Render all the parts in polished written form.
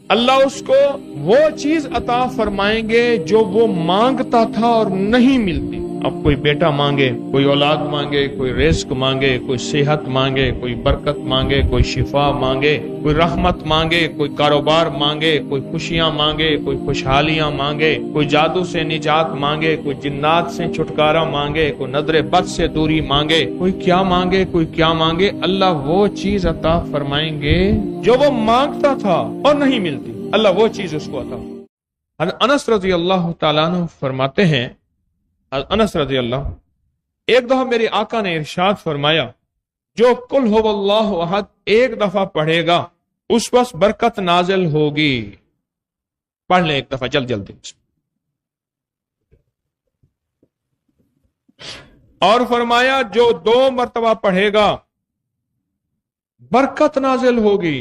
اللہ اس کو وہ چیز عطا فرمائیں گے جو وہ مانگتا تھا اور نہیں ملتی۔ اب کوئی بیٹا مانگے، کوئی اولاد مانگے، کوئی رزق مانگے، کوئی صحت مانگے، کوئی برکت مانگے، کوئی شفا مانگے، کوئی رحمت مانگے، کوئی کاروبار مانگے، کوئی خوشیاں مانگے، کوئی خوشحالیاں مانگے، کوئی جادو سے نجات مانگے، کوئی جنات سے چھٹکارا مانگے، کوئی نظر بد سے دوری مانگے، کوئی کیا مانگے، کوئی کیا مانگے، اللہ وہ چیز عطا فرمائیں گے جو وہ مانگتا تھا اور نہیں ملتی، اللہ وہ چیز اس کو عطا۔ حضرت انس رضی اللہ تعالیٰ عنہ فرماتے ہیں، انس رضی اللہ، ایک دفعہ میرے آقا نے ارشاد فرمایا، جو قل هو اللہ احد ایک دفعہ پڑھے گا اس پر برکت نازل ہوگی۔ پڑھ لیں ایک دفعہ جلدی۔ اور فرمایا جو 2 مرتبہ پڑھے گا برکت نازل ہوگی۔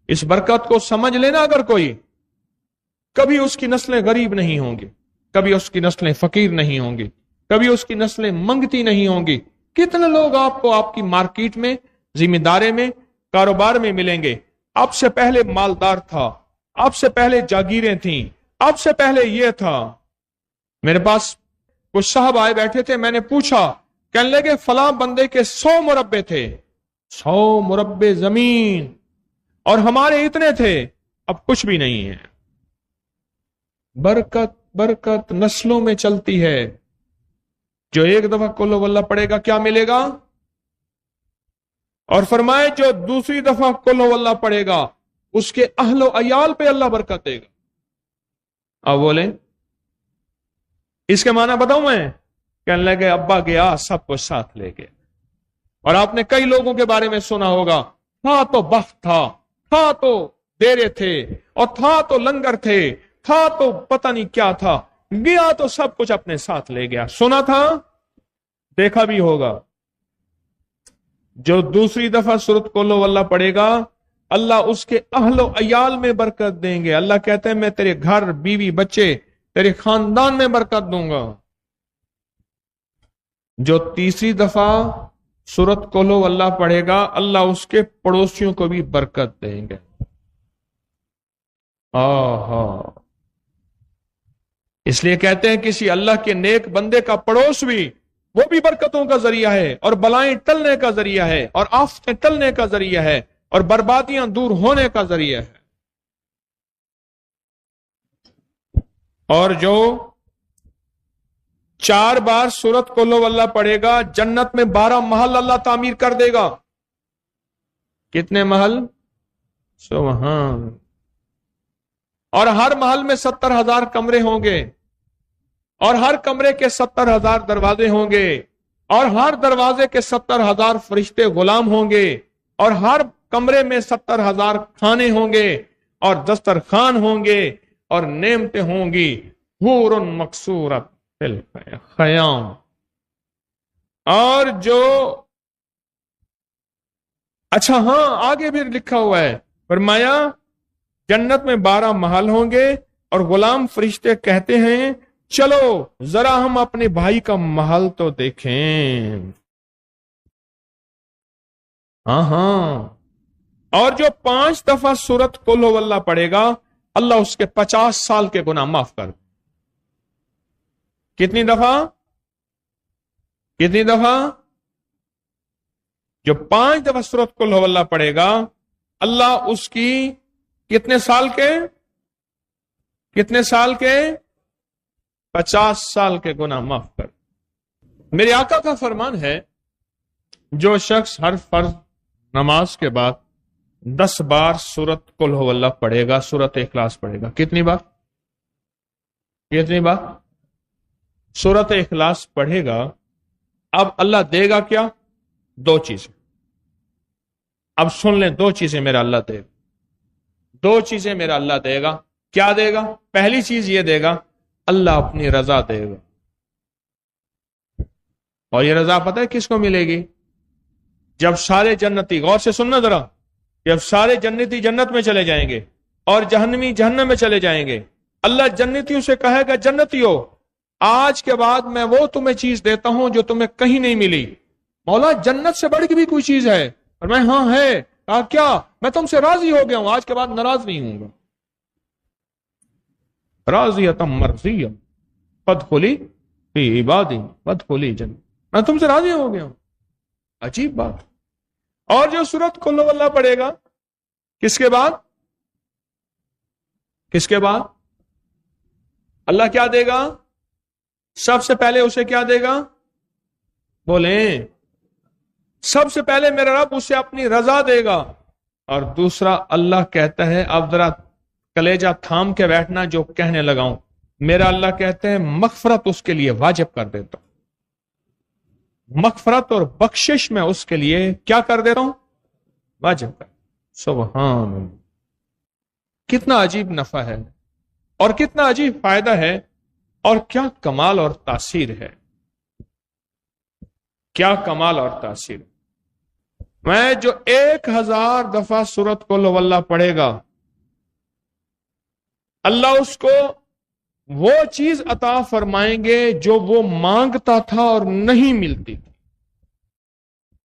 اس برکت کو سمجھ لینا، اگر کوئی کبھی اس کی نسلیں غریب نہیں ہوں گی، کبھی اس کی نسلیں فقیر نہیں ہوں گی، کبھی اس کی نسلیں منگتی نہیں ہوں گی۔ کتنے لوگ آپ کو آپ کی مارکیٹ میں، ذمہ دارے میں، کاروبار میں ملیں گے، آپ سے پہلے مالدار تھا، آپ سے پہلے جاگیریں تھیں، آپ سے پہلے یہ تھا۔ میرے پاس کچھ صاحب آئے بیٹھے تھے، میں نے پوچھا، کہنے لگے فلاں بندے کے 100 مربے تھے، 100 مربے زمین، اور ہمارے اتنے تھے، اب کچھ بھی نہیں ہے۔ برکت برکت نسلوں میں چلتی ہے۔ جو ایک دفعہ قل ہو اللہ پڑھے گا کیا ملے گا؟ اور فرمائے جو دوسری دفعہ قل ہو اللہ پڑھے گا اس کے اہل و عیال پہ اللہ برکت دے گا۔ اب بولیں اس کے معنی بتاؤں میں؟ کہنے لگے ابا گیا سب کچھ ساتھ لے گئے۔ اور آپ نے کئی لوگوں کے بارے میں سنا ہوگا، تھا تو بخت تھا تو ڈیرے تھے، اور تھا تو لنگر تھے، تھا تو پتہ نہیں کیا تھا، گیا تو سب کچھ اپنے ساتھ لے گیا۔ سنا تھا، دیکھا بھی ہوگا۔ جو دوسری دفعہ سورۃ قل ہو اللہ پڑھے گا اللہ اس کے اہل و عیال میں برکت دیں گے۔ اللہ کہتے ہیں میں تیرے گھر، بیوی، بچے، تیرے خاندان میں برکت دوں گا۔ جو تیسری دفعہ سورۃ قل ہو اللہ پڑھے گا اللہ اس کے پڑوسیوں کو بھی برکت دیں گے۔ اس لیے کہتے ہیں کسی اللہ کے نیک بندے کا پڑوس بھی، وہ بھی برکتوں کا ذریعہ ہے، اور بلائیں ٹلنے کا ذریعہ ہے، اور آفتیں ٹلنے کا ذریعہ ہے، اور بربادیاں دور ہونے کا ذریعہ ہے۔ اور جو 4 بار سورۃ قل ہو اللہ پڑھے گا جنت میں 12 محل اللہ تعمیر کر دے گا۔ کتنے محل؟ سبحان۔ اور ہر محل میں 70,000 کمرے ہوں گے، اور ہر کمرے کے 70,000 دروازے ہوں گے، اور ہر دروازے کے 70,000 فرشتے غلام ہوں گے، اور ہر کمرے میں 70,000 کھانے ہوں گے، اور دسترخوان ہوں گے، اور نعمتیں ہوں گی، حور مقصورت فی الخیام۔ اور جو اچھا ہاں آگے بھی لکھا ہوا ہے، فرمایا جنت میں 12 محل ہوں گے، اور غلام فرشتے کہتے ہیں چلو ذرا ہم اپنے بھائی کا محل تو دیکھیں۔ ہاں اور جو 5 دفعہ سورۃ قل ہو اللہ پڑھے گا اللہ اس کے 50 سال کے گناہ معاف کر۔ کتنی دفعہ؟ کتنی دفعہ؟ جو 5 دفعہ سورۃ قل ہو اللہ پڑھے گا اللہ اس کی کتنے سال کے؟ کتنے سال کے؟ 50 سال کے گناہ معاف کر۔ میرے آقا کا فرمان ہے جو شخص ہر فرض نماز کے بعد 10 بار سورۃ قل ہو اللہ پڑھے گا، سورۃ اخلاص پڑھے گا۔ کتنی بار؟ کتنی بار؟ سورۃ اخلاص پڑھے گا، اب اللہ دے گا کیا؟ 2 چیزیں۔ اب سن لیں، 2 چیزیں میرا اللہ دے گا، 2 چیزیں میرا اللہ دے گا۔ کیا دے گا؟ پہلی چیز یہ دے گا اللہ اپنی رضا دے گا۔ اور یہ رضا پتہ ہے کس کو ملے گی؟ جب سارے جنتی، غور سے سننا ذرا، جب سارے جنتی جنت میں چلے جائیں گے اور جہنمی جہنم میں چلے جائیں گے، اللہ جنتیوں سے کہے گا جنتیوں آج کے بعد میں وہ تمہیں چیز دیتا ہوں جو تمہیں کہیں نہیں ملی۔ مولا جنت سے بڑھ کے بھی کوئی چیز ہے؟ اور میں ہاں ہے۔ کہا کیا؟ میں تم سے راضی ہو گیا ہوں، آج کے بعد ناراض نہیں ہوں گا. راضیۃ مرضیہ فادخلی فی عبادی وادخلی جنتی، میں تم سے راضی ہو گیا ہوں. عجیب بات. اور جو سورت قل ہو اللہ پڑھے گا کس کے بعد؟ کس کے بعد؟ اللہ کیا دے گا؟ سب سے پہلے اسے کیا دے گا؟ بولیں. سب سے پہلے میرا رب اسے اپنی رضا دے گا. اور دوسرا اللہ کہتا ہے، اب ذرا کلیجہ تھام کے بیٹھنا جو کہنے لگاؤں، میرا اللہ کہتے ہیں مغفرت اس کے لیے واجب کر دیتا ہوں. مغفرت اور بخشش میں اس کے لیے کیا کر دیتا ہوں؟ واجب کر. سبحان اللہ. کتنا عجیب نفع ہے اور کتنا عجیب فائدہ ہے اور کیا کمال اور تاثیر ہے. کیا کمال اور تاثیر. میں جو 1000 دفعہ سورت قل ہو اللہ پڑھے گا، اللہ اس کو وہ چیز عطا فرمائیں گے جو وہ مانگتا تھا اور نہیں ملتی تھی.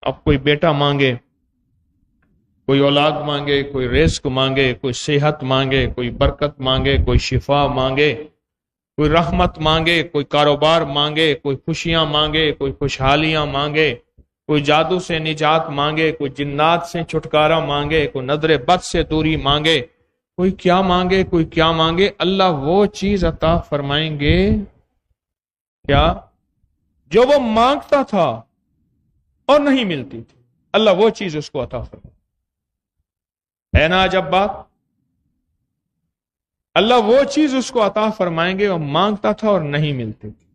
اب کوئی بیٹا مانگے، کوئی اولاد مانگے، کوئی رزق مانگے، کوئی صحت مانگے، کوئی برکت مانگے، کوئی شفا مانگے، کوئی رحمت مانگے، کوئی کاروبار مانگے، کوئی خوشیاں مانگے، کوئی خوشحالیاں مانگے، کوئی جادو سے نجات مانگے، کوئی جنات سے چھٹکارا مانگے، کوئی نظر بد سے دوری مانگے، کوئی کیا مانگے، کوئی کیا مانگے، اللہ وہ چیز عطا فرمائیں گے کیا جو وہ مانگتا تھا اور نہیں ملتی تھی. اللہ وہ چیز اس کو عطا فرمائے. ہے نا عجب بات. اللہ وہ چیز اس کو عطا فرمائیں گے اور مانگتا تھا اور نہیں ملتی تھی.